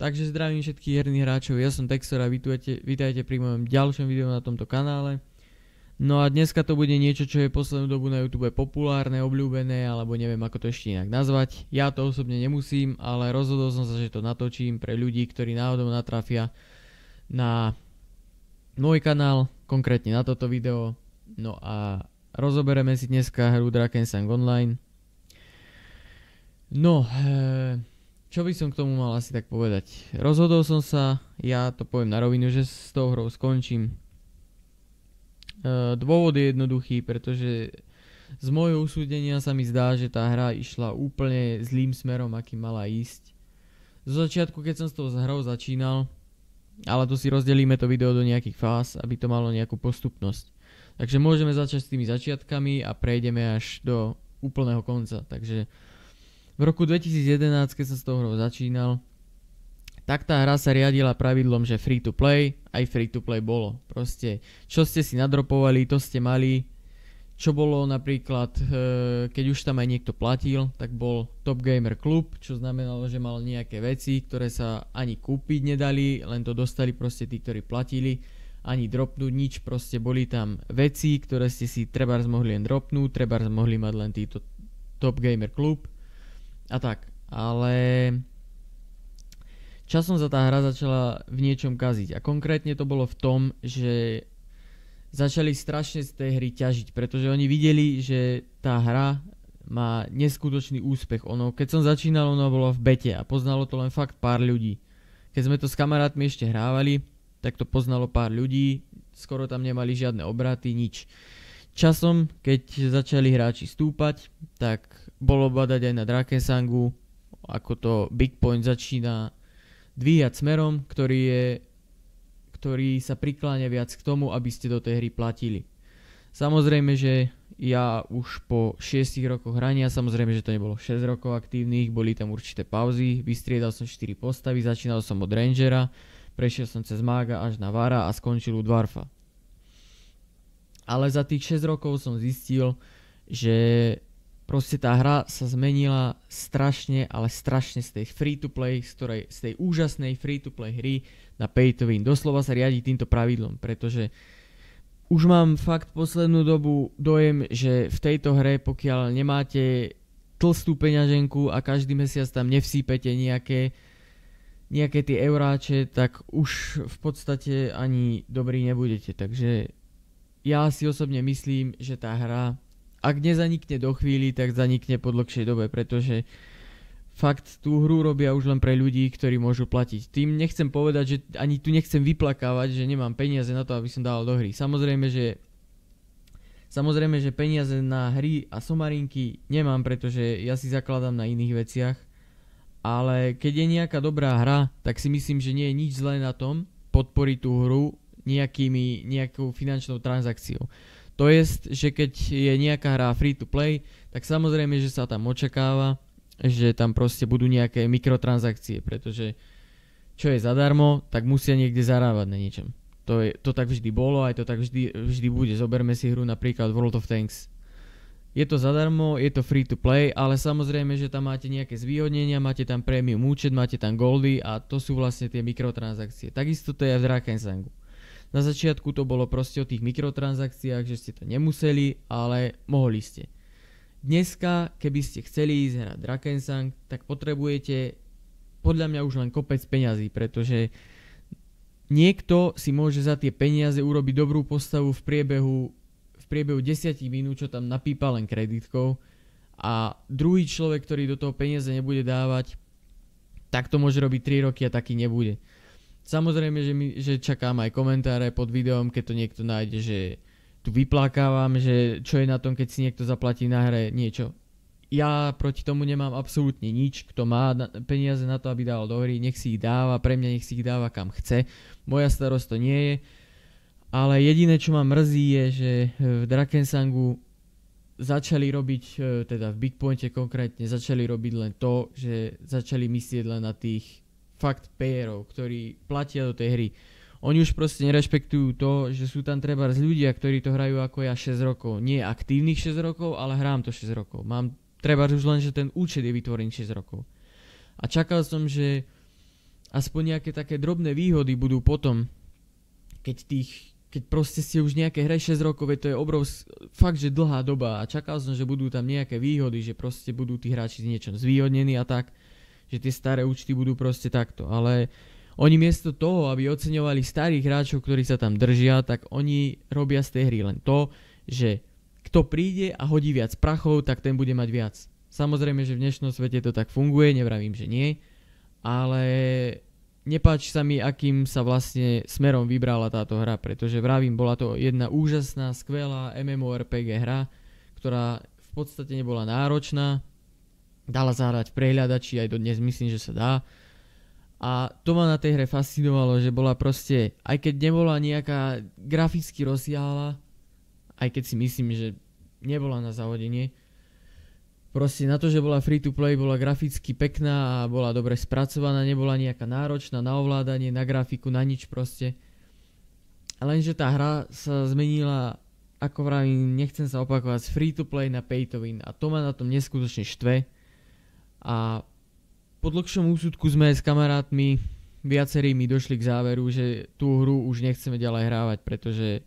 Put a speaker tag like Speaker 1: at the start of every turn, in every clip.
Speaker 1: Takže zdravím všetkých herných hráčov, ja som Textor a vítajte pri mojom ďalšom videu na tomto kanále. No a dneska to bude niečo, čo je poslednú dobu na YouTube populárne, obľúbené, alebo neviem ako to ešte inak nazvať. Ja to osobne nemusím, ale rozhodol som sa, že to natočím pre ľudí, ktorí náhodou natrafia na môj kanál, konkrétne na toto video. No a rozobereme si dneska hru Drakensang Online. No, čo by som k tomu mal asi tak povedať? Rozhodol som sa, ja to poviem na rovinu, že s tou hrou skončím. Dôvod je jednoduchý, pretože z môjho usúdenia sa mi zdá, že tá hra išla úplne zlým smerom, akým mala ísť. Zo začiatku, keď som s tou hrou začínal, ale tu si rozdelíme to video do nejakých fáz, aby to malo nejakú postupnosť. Takže môžeme začať s tými začiatkami a prejdeme až do úplného konca. Takže v roku 2011, keď som s tou hrou začínal, tak tá hra sa riadila pravidlom, že free to play, aj free to play bolo. Proste, čo ste si nadropovali, to ste mali. Čo bolo napríklad, keď už tam aj niekto platil, tak bol Top Gamer Club, čo znamenalo, že mal nejaké veci, ktoré sa ani kúpiť nedali, len to dostali proste tí, ktorí platili, ani dropnúť nič, proste boli tam veci, ktoré ste si trebárs mohli len dropnúť, trebárs mohli mať len títo Top Gamer Club a tak, ale časom sa tá hra začala v niečom kaziť a konkrétne to bolo v tom, že začali strašne z tej hry ťažiť, pretože oni videli, že tá hra má neskutočný úspech. Keď som začínal, ono bolo v bete a poznalo to len fakt pár ľudí. Keď sme to s kamarátmi ešte hrávali, tak to poznalo pár ľudí, skoro tam nemali žiadne obraty, nič. Časom, keď začali hráči stúpať, tak bolo badať aj na Drakensangu, ako to Big Point začína dvíhať smerom, ktorý sa prikláňa viac k tomu, aby ste do tej hry platili. Samozrejme, že ja už po 6 rokoch hrania, samozrejme, že to nebolo 6 rokov aktívnych, boli tam určité pauzy, vystriedal som 4 postavy, začínal som od Rangera, prešiel som cez Mága až na Vara a skončil u Dwarfa. Ale za tých 6 rokov som zistil, že proste tá hra sa zmenila strašne, ale strašne z tej free-to-play, z tej úžasnej free-to-play hry na pay-to-win. Doslova sa riadi týmto pravidlom, pretože už mám fakt poslednú dobu dojem, že v tejto hre, pokiaľ nemáte tlstú peňaženku a každý mesiac tam nevsípete nejaké tie euráče, tak už v podstate ani dobrí nebudete. Takže ja si osobne myslím, že tá hra, ak nezanikne do chvíli, tak zanikne po dlhšej dobe, pretože fakt tú hru robia už len pre ľudí, ktorí môžu platiť. Tým nechcem povedať, že ani tu nechcem vyplakávať, že nemám peniaze na to, aby som dal do hry. Samozrejme, že peniaze na hry a somarinky nemám, pretože ja si zakladám na iných veciach. Ale keď je nejaká dobrá hra, tak si myslím, že nie je nič zlé na tom podporiť tú hru nejakou finančnou transakciou. To jest, že keď je nejaká hra free to play, tak samozrejme, že sa tam očakáva, že tam proste budú nejaké mikrotransakcie, pretože čo je zadarmo, tak musia niekde zarábať na niečom. To tak vždy bolo, aj to tak vždy bude. Zoberme si hru napríklad World of Tanks. Je to zadarmo, je to free to play, ale samozrejme, že tam máte nejaké zvýhodnenia, máte tam premium účet, máte tam goldy a to sú vlastne tie mikrotransakcie. Takisto to je aj v Drakensangu. Na začiatku to bolo proste o tých mikrotransakciách, že ste to nemuseli, ale mohli ste. Dneska, keby ste chceli ísť hrať Drakensang, tak potrebujete podľa mňa už len kopec peňazí, pretože niekto si môže za tie peniaze urobiť dobrú postavu v priebehu 10 minút, čo tam napípa len kreditkou, a druhý človek, ktorý do toho peniaze nebude dávať, tak to môže robiť 3 roky a taký nebude. Samozrejme, že čakám aj komentáre pod videom, keď to niekto nájde, že tu vyplakávam, že čo je na tom, keď si niekto zaplatí na hre niečo. Ja proti tomu nemám absolútne nič. Kto má peniaze na to, aby dával do hry, nech si ich dáva, pre mňa nech si ich dáva kam chce. Moja starosť to nie je. Ale jediné, čo ma mrzí, je, že v Drakensangu začali robiť, teda v Big Pointe konkrétne, začali robiť len to, že začali myslieť len na tých fakt payerov, ktorí platia do tej hry. Oni už proste nerešpektujú to, že sú tam trebárs ľudia, ktorí to hrajú ako ja 6 rokov. Nie aktívnych 6 rokov, ale hrám to 6 rokov. Mám trebárs už len, že ten účet je vytvorený 6 rokov. A čakal som, že aspoň nejaké také drobné výhody budú potom, keď proste ste už nejaké hre 6 rokov, to je fakt, že dlhá doba a čakal som, že budú tam nejaké výhody, že proste budú tí hráči niečo zvýhodnení a tak, že tie staré účty budú proste takto, ale oni miesto toho, aby oceňovali starých hráčov, ktorí sa tam držia, tak oni robia z tej hry len to, že kto príde a hodí viac prachov, tak ten bude mať viac. Samozrejme, že v dnešnom svete to tak funguje, nevravím, že nie, ale nepáči sa mi, akým sa vlastne smerom vybrala táto hra, pretože vravím, bola to jedna úžasná, skvelá MMORPG hra, ktorá v podstate nebola náročná, dala zahrať v prehľadači, aj dodnes myslím, že sa dá. A to ma na tej hre fascinovalo, že bola proste, aj keď nebola nejaká graficky rozsiahla, aj keď si myslím, že nebola na zahodenie, proste na to, že bola free to play, bola graficky pekná a bola dobre spracovaná, nebola nejaká náročná na ovládanie, na grafiku, na nič proste. Lenže tá hra sa zmenila, ako vravím, nechcem sa opakovať, z free to play na pay to win a to ma na tom neskutočne štve. A po dlhšom úsudku sme s kamarátmi viacerými došli k záveru, že tú hru už nechceme ďalej hrávať, pretože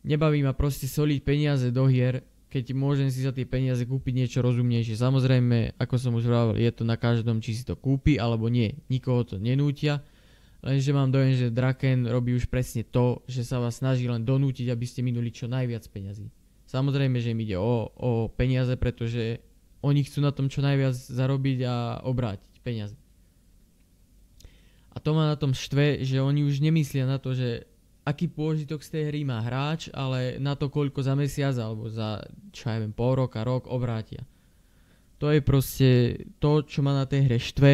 Speaker 1: nebaví ma proste soliť peniaze do hier, keď môžem si za tie peniaze kúpiť niečo rozumnejšie. Samozrejme, ako som už vravel, je to na každom, či si to kúpi alebo nie. Nikoho to nenútia, lenže mám dojem, že Draken robí už presne to, že sa vás snaží len donútiť, aby ste minuli čo najviac peňazí. Samozrejme, že im ide o peniaze, pretože oni chcú na tom čo najviac zarobiť a obrátiť peniaze. A to ma na tom štve, že oni už nemyslia na to, že aký pôžitok z tej hry má hráč, ale na to, koľko za mesiac alebo za, čo ja viem, pol roka, rok obrátia. To je proste to, čo ma na tej hre štve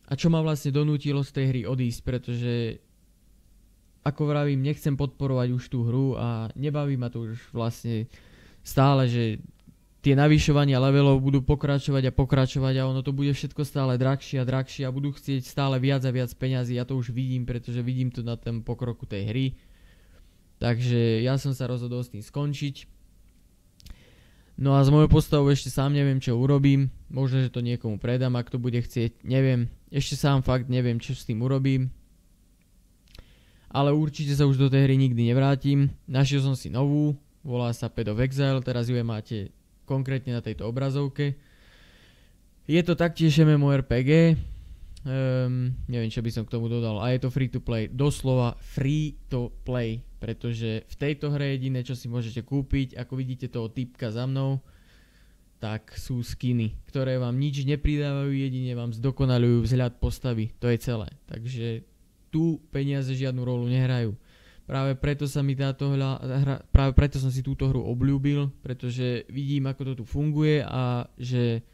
Speaker 1: a čo ma vlastne donútilo z tej hry odísť, pretože ako vravím, nechcem podporovať už tú hru a nebaví ma to už vlastne stále, že tie navyšovania levelov budú pokračovať a ono to bude všetko stále drahšie a drahšie a budú chcieť stále viac a viac peňazí. Ja to už vidím, pretože vidím to na tom pokroku tej hry. Takže ja som sa rozhodol s tým skončiť. No a z mojou postavou ešte sám neviem, čo urobím. Možno, že to niekomu predám, ak to bude chcieť. Neviem. Ešte sám fakt neviem, čo s tým urobím. Ale určite sa už do tej hry nikdy nevrátim. Našiel som si novú. Volá sa Path of Exile. Teraz ju máte konkrétne na tejto obrazovke. Je to taktiež MMORPG. Neviem, čo by som k tomu dodal. A je to free to play. Doslova free to play. Pretože v tejto hre jediné, čo si môžete kúpiť, ako vidíte toho typka za mnou, tak sú skiny, ktoré vám nič nepridávajú, jedine vám zdokonalujú vzhľad postavy. To je celé. Takže tu peniaze žiadnu rolu nehrajú. Práve preto sa mi práve preto som si túto hru obľúbil, pretože vidím, ako to tu funguje a že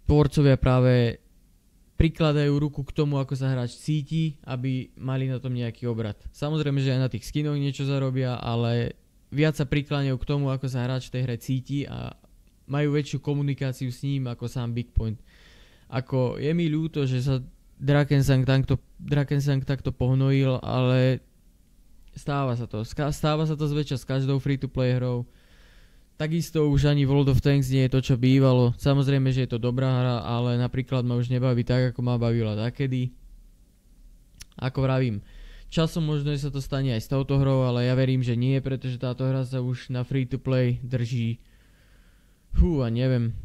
Speaker 1: tvorcovia práve prikladajú ruku k tomu, ako sa hráč cíti, aby mali na tom nejaký obrat. Samozrejme, že aj na tých skinoch niečo zarobia, ale viac sa prikláňajú k tomu, ako sa hráč v tej hre cíti a majú väčšiu komunikáciu s ním ako sám Big Point. Ako je mi ľúto, že sa Drakensang takto pohnojil, ale stáva sa to. Stáva sa to zväčša s každou free-to-play hrou. Takisto už ani World of Tanks nie je to, čo bývalo. Samozrejme, že je to dobrá hra, ale napríklad ma už nebaví tak, ako ma bavila takedy. Ako vravím, časom možno sa to stane aj s touto hrou, ale ja verím, že nie, pretože táto hra sa už na free-to-play drží. A neviem.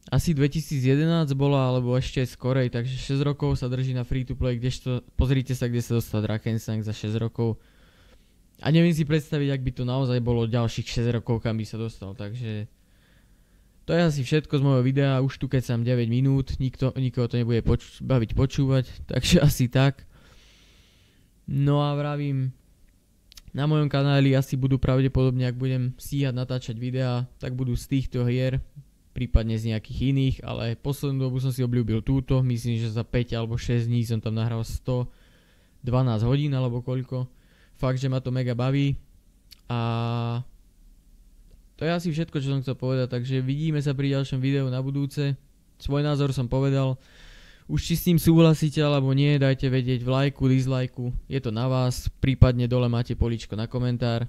Speaker 1: Asi 2011 bola, alebo ešte skorej, takže 6 rokov sa drží na free-to-play, kdežto pozrite sa, kde sa dostal Drakensang za 6 rokov. A neviem si predstaviť, ak by to naozaj bolo ďalších 6 rokov, kam by sa dostal, takže to je asi všetko z môjho videa, už tu kecam 9 minút, nikoho to nebude baviť počúvať, takže asi tak. No a vravím, na mojom kanáli asi budú pravdepodobne, ak budem stíhať natáčať videá, tak budú z týchto hier, prípadne z nejakých iných, ale poslednú dobu som si obľúbil túto, myslím, že za 5 alebo 6 dní som tam nahral 112 hodín alebo koľko. Fakt, že ma to mega baví a to je asi všetko, čo som chcel povedať, takže vidíme sa pri ďalšom videu na budúce. Svoj názor som povedal, už či s ním súhlasíte alebo nie, dajte vedieť v lajku, dislajku, je to na vás, prípadne dole máte políčko na komentár.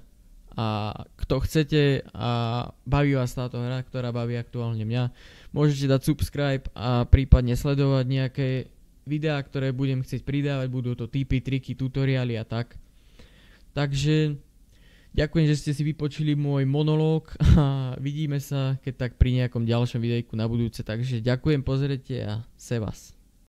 Speaker 1: A kto chcete a baví vás táto hra, ktorá baví aktuálne mňa, môžete dať subscribe a prípadne sledovať nejaké videá, ktoré budem chcieť pridávať, budú to tipy, triky, tutoriály a tak. Takže ďakujem, že ste si vypočuli môj monológ a vidíme sa keď tak pri nejakom ďalšom videjku na budúce, takže ďakujem, pozrite a se vás.